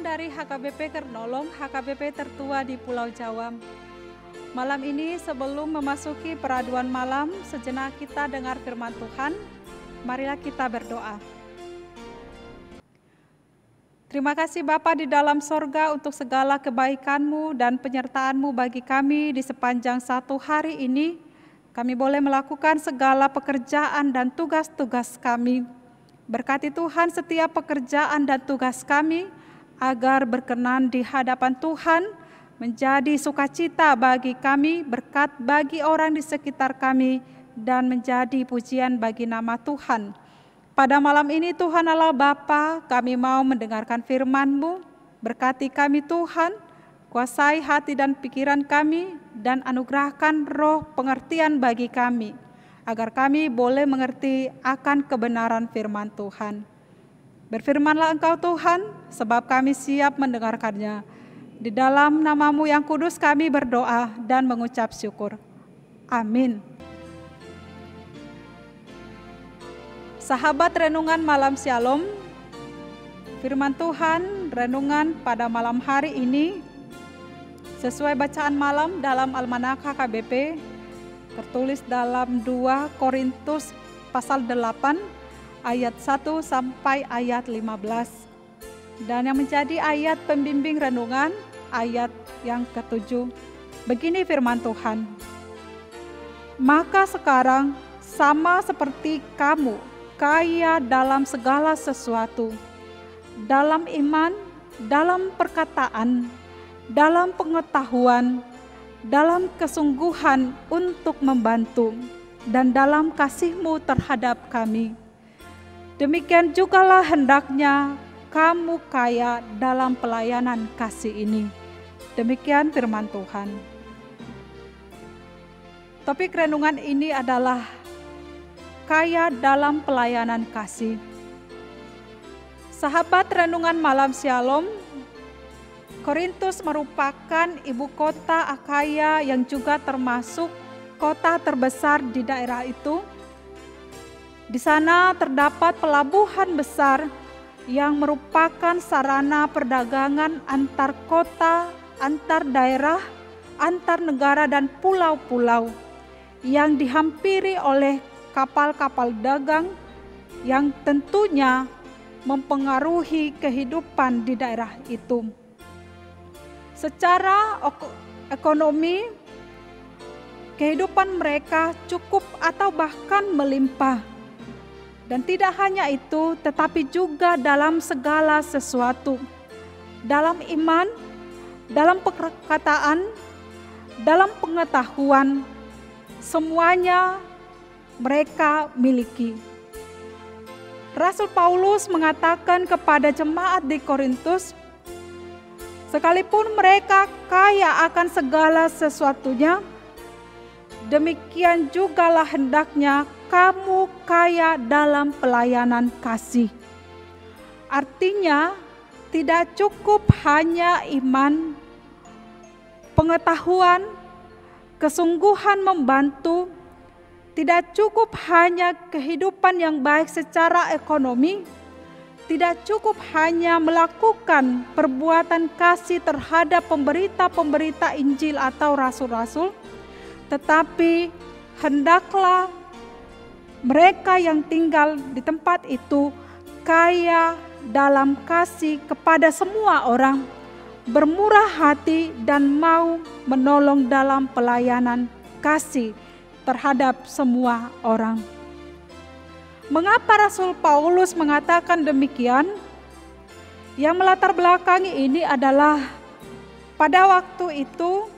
dari HKBP Kernolong, HKBP tertua di Pulau Jawa. Malam ini sebelum memasuki peraduan malam, sejenak kita dengar firman Tuhan. Marilah kita berdoa. Terima kasih Bapa di dalam sorga untuk segala kebaikan-Mu dan penyertaan-Mu bagi kami di sepanjang satu hari ini. Kami boleh melakukan segala pekerjaan dan tugas-tugas kami. Berkati Tuhan setiap pekerjaan dan tugas kami, agar berkenan di hadapan Tuhan, menjadi sukacita bagi kami, berkat bagi orang di sekitar kami, dan menjadi pujian bagi nama Tuhan. Pada malam ini Tuhan Allah Bapa, kami mau mendengarkan firman-Mu. Berkati kami Tuhan, kuasai hati dan pikiran kami, dan anugerahkan roh pengertian bagi kami, agar kami boleh mengerti akan kebenaran firman Tuhan. Berfirmanlah Engkau Tuhan, sebab kami siap mendengarkannya. Di dalam nama-Mu yang kudus kami berdoa dan mengucap syukur. Amin. Sahabat renungan malam Shalom, firman Tuhan renungan pada malam hari ini sesuai bacaan malam dalam Almanak HKBP, tertulis dalam 2 Korintus pasal 8 ayat 1 sampai ayat 15. Dan yang menjadi ayat pembimbing renungan, ayat yang ke-7. Begini firman Tuhan. Maka sekarang sama seperti kamu, kaya dalam segala sesuatu, dalam iman, dalam perkataan, dalam pengetahuan, dalam kesungguhan untuk membantu, dan dalam kasih-Mu terhadap kami. Demikian jugalah hendaknya kamu kaya dalam pelayanan kasih ini. Demikian firman Tuhan. Topik renungan ini adalah kaya dalam pelayanan kasih. Sahabat renungan malam Shalom, Korintus merupakan ibu kota Akhaya yang juga termasuk kota terbesar di daerah itu. Di sana terdapat pelabuhan besar yang merupakan sarana perdagangan antar kota, antar daerah, antar negara dan pulau-pulau yang dihampiri oleh kapal-kapal dagang yang tentunya mempengaruhi kehidupan di daerah itu. Secara ekonomi, kehidupan mereka cukup atau bahkan melimpah. Dan tidak hanya itu, tetapi juga dalam segala sesuatu. Dalam iman, dalam perkataan, dalam pengetahuan, semuanya mereka miliki. Rasul Paulus mengatakan kepada jemaat di Korintus, sekalipun mereka kaya akan segala sesuatunya, demikian jugalah hendaknya kamu kaya dalam pelayanan kasih. Artinya, tidak cukup hanya iman, pengetahuan, kesungguhan membantu, tidak cukup hanya kehidupan yang baik secara ekonomi, tidak cukup hanya melakukan perbuatan kasih terhadap pemberita-pemberita Injil atau rasul-rasul, tetapi hendaklah mereka yang tinggal di tempat itu kaya dalam kasih kepada semua orang, bermurah hati dan mau menolong dalam pelayanan kasih terhadap semua orang. Mengapa Rasul Paulus mengatakan demikian? Yang melatar belakangi ini adalah pada waktu itu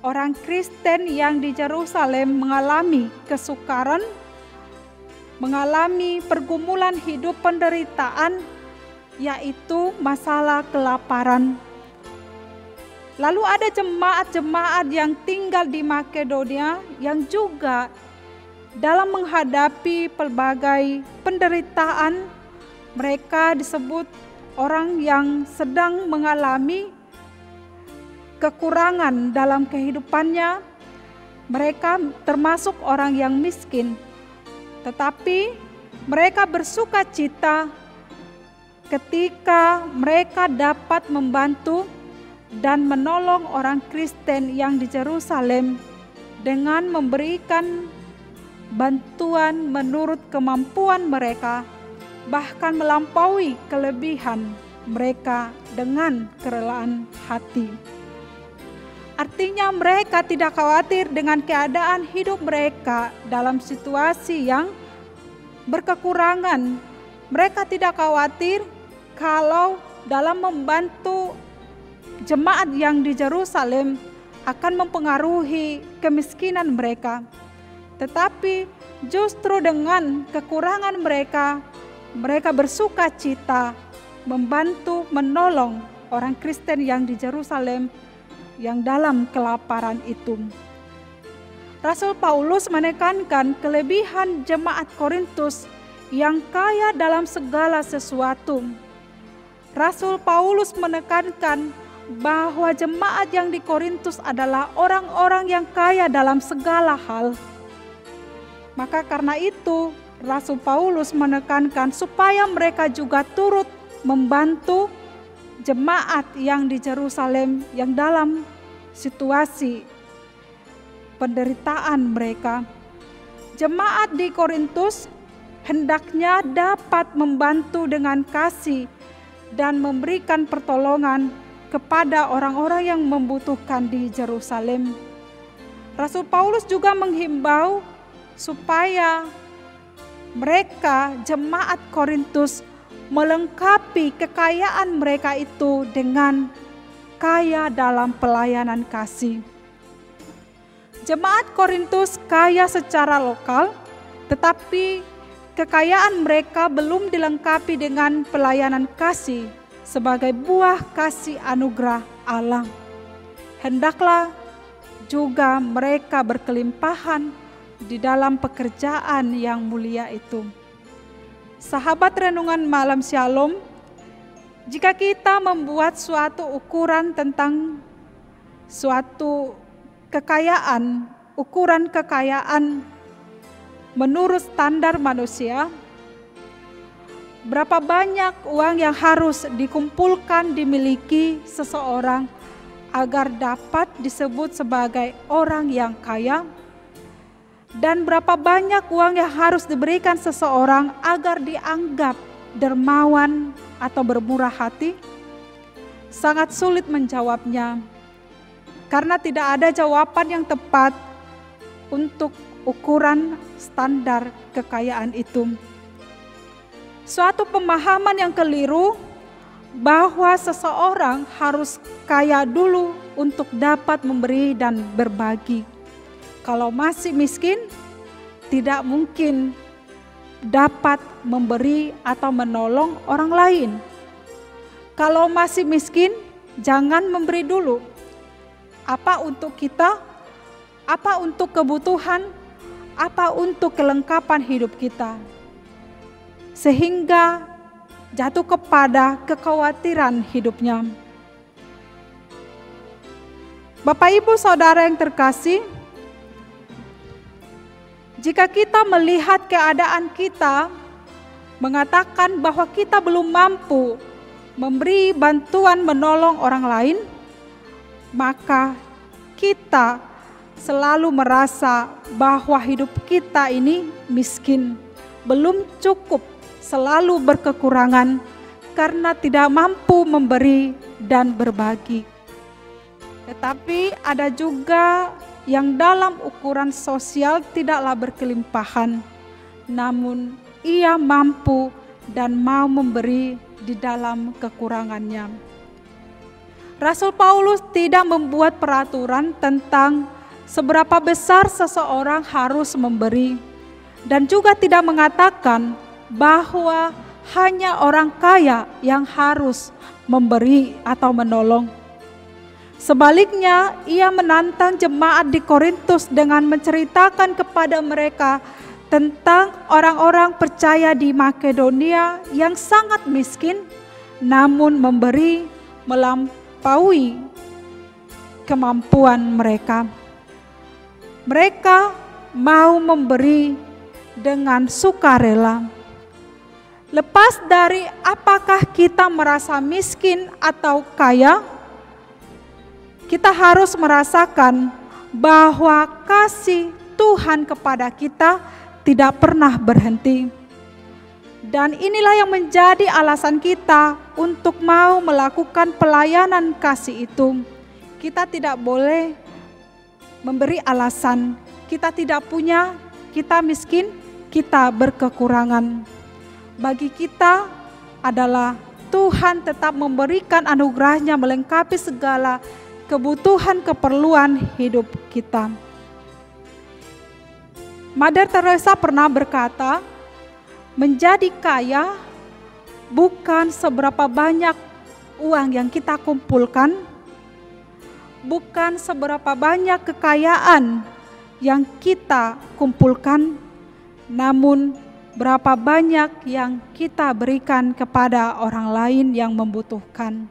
orang Kristen yang di Yerusalem mengalami kesukaran, mengalami pergumulan hidup penderitaan, yaitu masalah kelaparan. Lalu ada jemaat-jemaat yang tinggal di Makedonia yang juga dalam menghadapi pelbagai penderitaan. Mereka disebut orang yang sedang mengalami kekurangan dalam kehidupannya. Mereka termasuk orang yang miskin. Tetapi mereka bersuka cita ketika mereka dapat membantu dan menolong orang Kristen yang di Yerusalem dengan memberikan bantuan menurut kemampuan mereka, bahkan melampaui kelebihan mereka dengan kerelaan hati. Artinya mereka tidak khawatir dengan keadaan hidup mereka dalam situasi yang berkekurangan. Mereka tidak khawatir kalau dalam membantu jemaat yang di Yerusalem akan mempengaruhi kemiskinan mereka. Tetapi justru dengan kekurangan mereka, mereka bersuka cita membantu menolong orang Kristen yang di Yerusalem yang dalam kelaparan itu. Rasul Paulus menekankan kelebihan jemaat Korintus yang kaya dalam segala sesuatu. Rasul Paulus menekankan bahwa jemaat yang di Korintus adalah orang-orang yang kaya dalam segala hal. Maka karena itu, Rasul Paulus menekankan supaya mereka juga turut membantu jemaat yang di Yerusalem yang dalam situasi penderitaan mereka. Jemaat di Korintus hendaknya dapat membantu dengan kasih dan memberikan pertolongan kepada orang-orang yang membutuhkan di Yerusalem. Rasul Paulus juga menghimbau supaya mereka jemaat Korintus melengkapi kekayaan mereka itu dengan kaya dalam pelayanan kasih. Jemaat Korintus kaya secara lokal, tetapi kekayaan mereka belum dilengkapi dengan pelayanan kasih sebagai buah kasih anugerah Allah. Hendaklah juga mereka berkelimpahan di dalam pekerjaan yang mulia itu. Sahabat renungan malam Shalom, jika kita membuat suatu ukuran tentang suatu kekayaan, ukuran kekayaan menurut standar manusia, berapa banyak uang yang harus dikumpulkan dimiliki seseorang agar dapat disebut sebagai orang yang kaya? Dan berapa banyak uang yang harus diberikan seseorang agar dianggap dermawan atau bermurah hati? Sangat sulit menjawabnya, karena tidak ada jawaban yang tepat untuk ukuran standar kekayaan itu. Suatu pemahaman yang keliru bahwa seseorang harus kaya dulu untuk dapat memberi dan berbagi. Kalau masih miskin, tidak mungkin dapat memberi atau menolong orang lain. Kalau masih miskin, jangan memberi dulu. Apa untuk kita? Apa untuk kebutuhan? Apa untuk kelengkapan hidup kita? Sehingga jatuh kepada kekhawatiran hidupnya. Bapak Ibu Saudara yang terkasih, jika kita melihat keadaan kita, mengatakan bahwa kita belum mampu memberi bantuan menolong orang lain, maka kita selalu merasa bahwa hidup kita ini miskin, belum cukup, selalu berkekurangan karena tidak mampu memberi dan berbagi. Tetapi ada juga yang dalam ukuran sosial tidaklah berkelimpahan, namun ia mampu dan mau memberi di dalam kekurangannya. Rasul Paulus tidak membuat peraturan tentang seberapa besar seseorang harus memberi, dan juga tidak mengatakan bahwa hanya orang kaya yang harus memberi atau menolong. Sebaliknya, ia menantang jemaat di Korintus dengan menceritakan kepada mereka tentang orang-orang percaya di Makedonia yang sangat miskin, namun memberi melampaui kemampuan mereka. Mereka mau memberi dengan sukarela. Lepas dari apakah kita merasa miskin atau kaya, kita harus merasakan bahwa kasih Tuhan kepada kita tidak pernah berhenti. Dan inilah yang menjadi alasan kita untuk mau melakukan pelayanan kasih itu. Kita tidak boleh memberi alasan, kita tidak punya, kita miskin, kita berkekurangan. Bagi kita adalah Tuhan tetap memberikan anugerahnya melengkapi segala kebutuhan keperluan hidup kita. Mother Teresa pernah berkata, menjadi kaya bukan seberapa banyak uang yang kita kumpulkan, bukan seberapa banyak kekayaan yang kita kumpulkan, namun berapa banyak yang kita berikan kepada orang lain yang membutuhkan.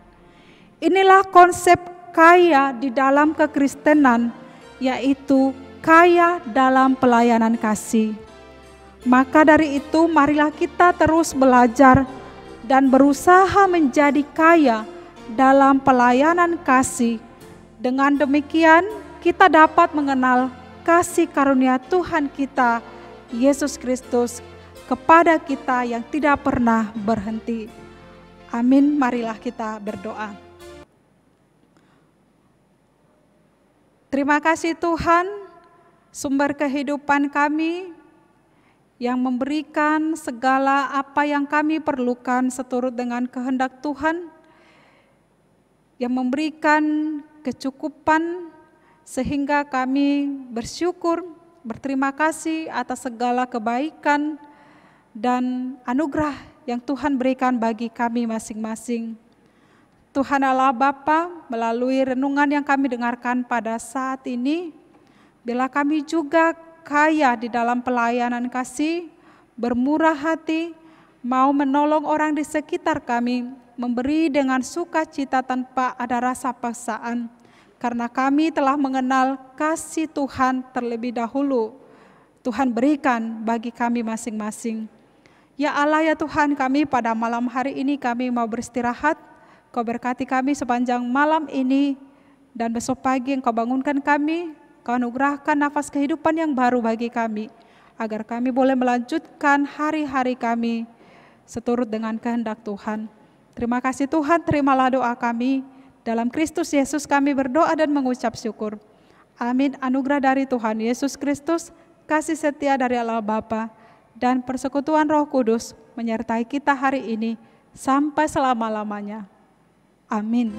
Inilah konsep kaya di dalam kekristenan, yaitu kaya dalam pelayanan kasih. Maka dari itu marilah kita terus belajar dan berusaha menjadi kaya dalam pelayanan kasih. Dengan demikian kita dapat mengenal kasih karunia Tuhan kita, Yesus Kristus, kepada kita yang tidak pernah berhenti. Amin, marilah kita berdoa. Terima kasih Tuhan, sumber kehidupan kami, yang memberikan segala apa yang kami perlukan seturut dengan kehendak Tuhan, yang memberikan kecukupan sehingga kami bersyukur, berterima kasih atas segala kebaikan dan anugerah yang Tuhan berikan bagi kami masing-masing. Tuhan Allah Bapa, melalui renungan yang kami dengarkan pada saat ini, bila kami juga kaya di dalam pelayanan kasih, bermurah hati, mau menolong orang di sekitar kami, memberi dengan sukacita tanpa ada rasa paksaan, karena kami telah mengenal kasih Tuhan terlebih dahulu, Tuhan berikan bagi kami masing-masing. Ya Allah ya Tuhan, kami pada malam hari ini kami mau beristirahat, Kau berkati kami sepanjang malam ini, dan besok pagi Engkau bangunkan kami, Kau anugerahkan nafas kehidupan yang baru bagi kami, agar kami boleh melanjutkan hari-hari kami seturut dengan kehendak Tuhan. Terima kasih Tuhan, terimalah doa kami, dalam Kristus Yesus kami berdoa dan mengucap syukur. Amin. Anugerah dari Tuhan Yesus Kristus, kasih setia dari Allah Bapa, dan persekutuan Roh Kudus menyertai kita hari ini sampai selama-lamanya. Amin.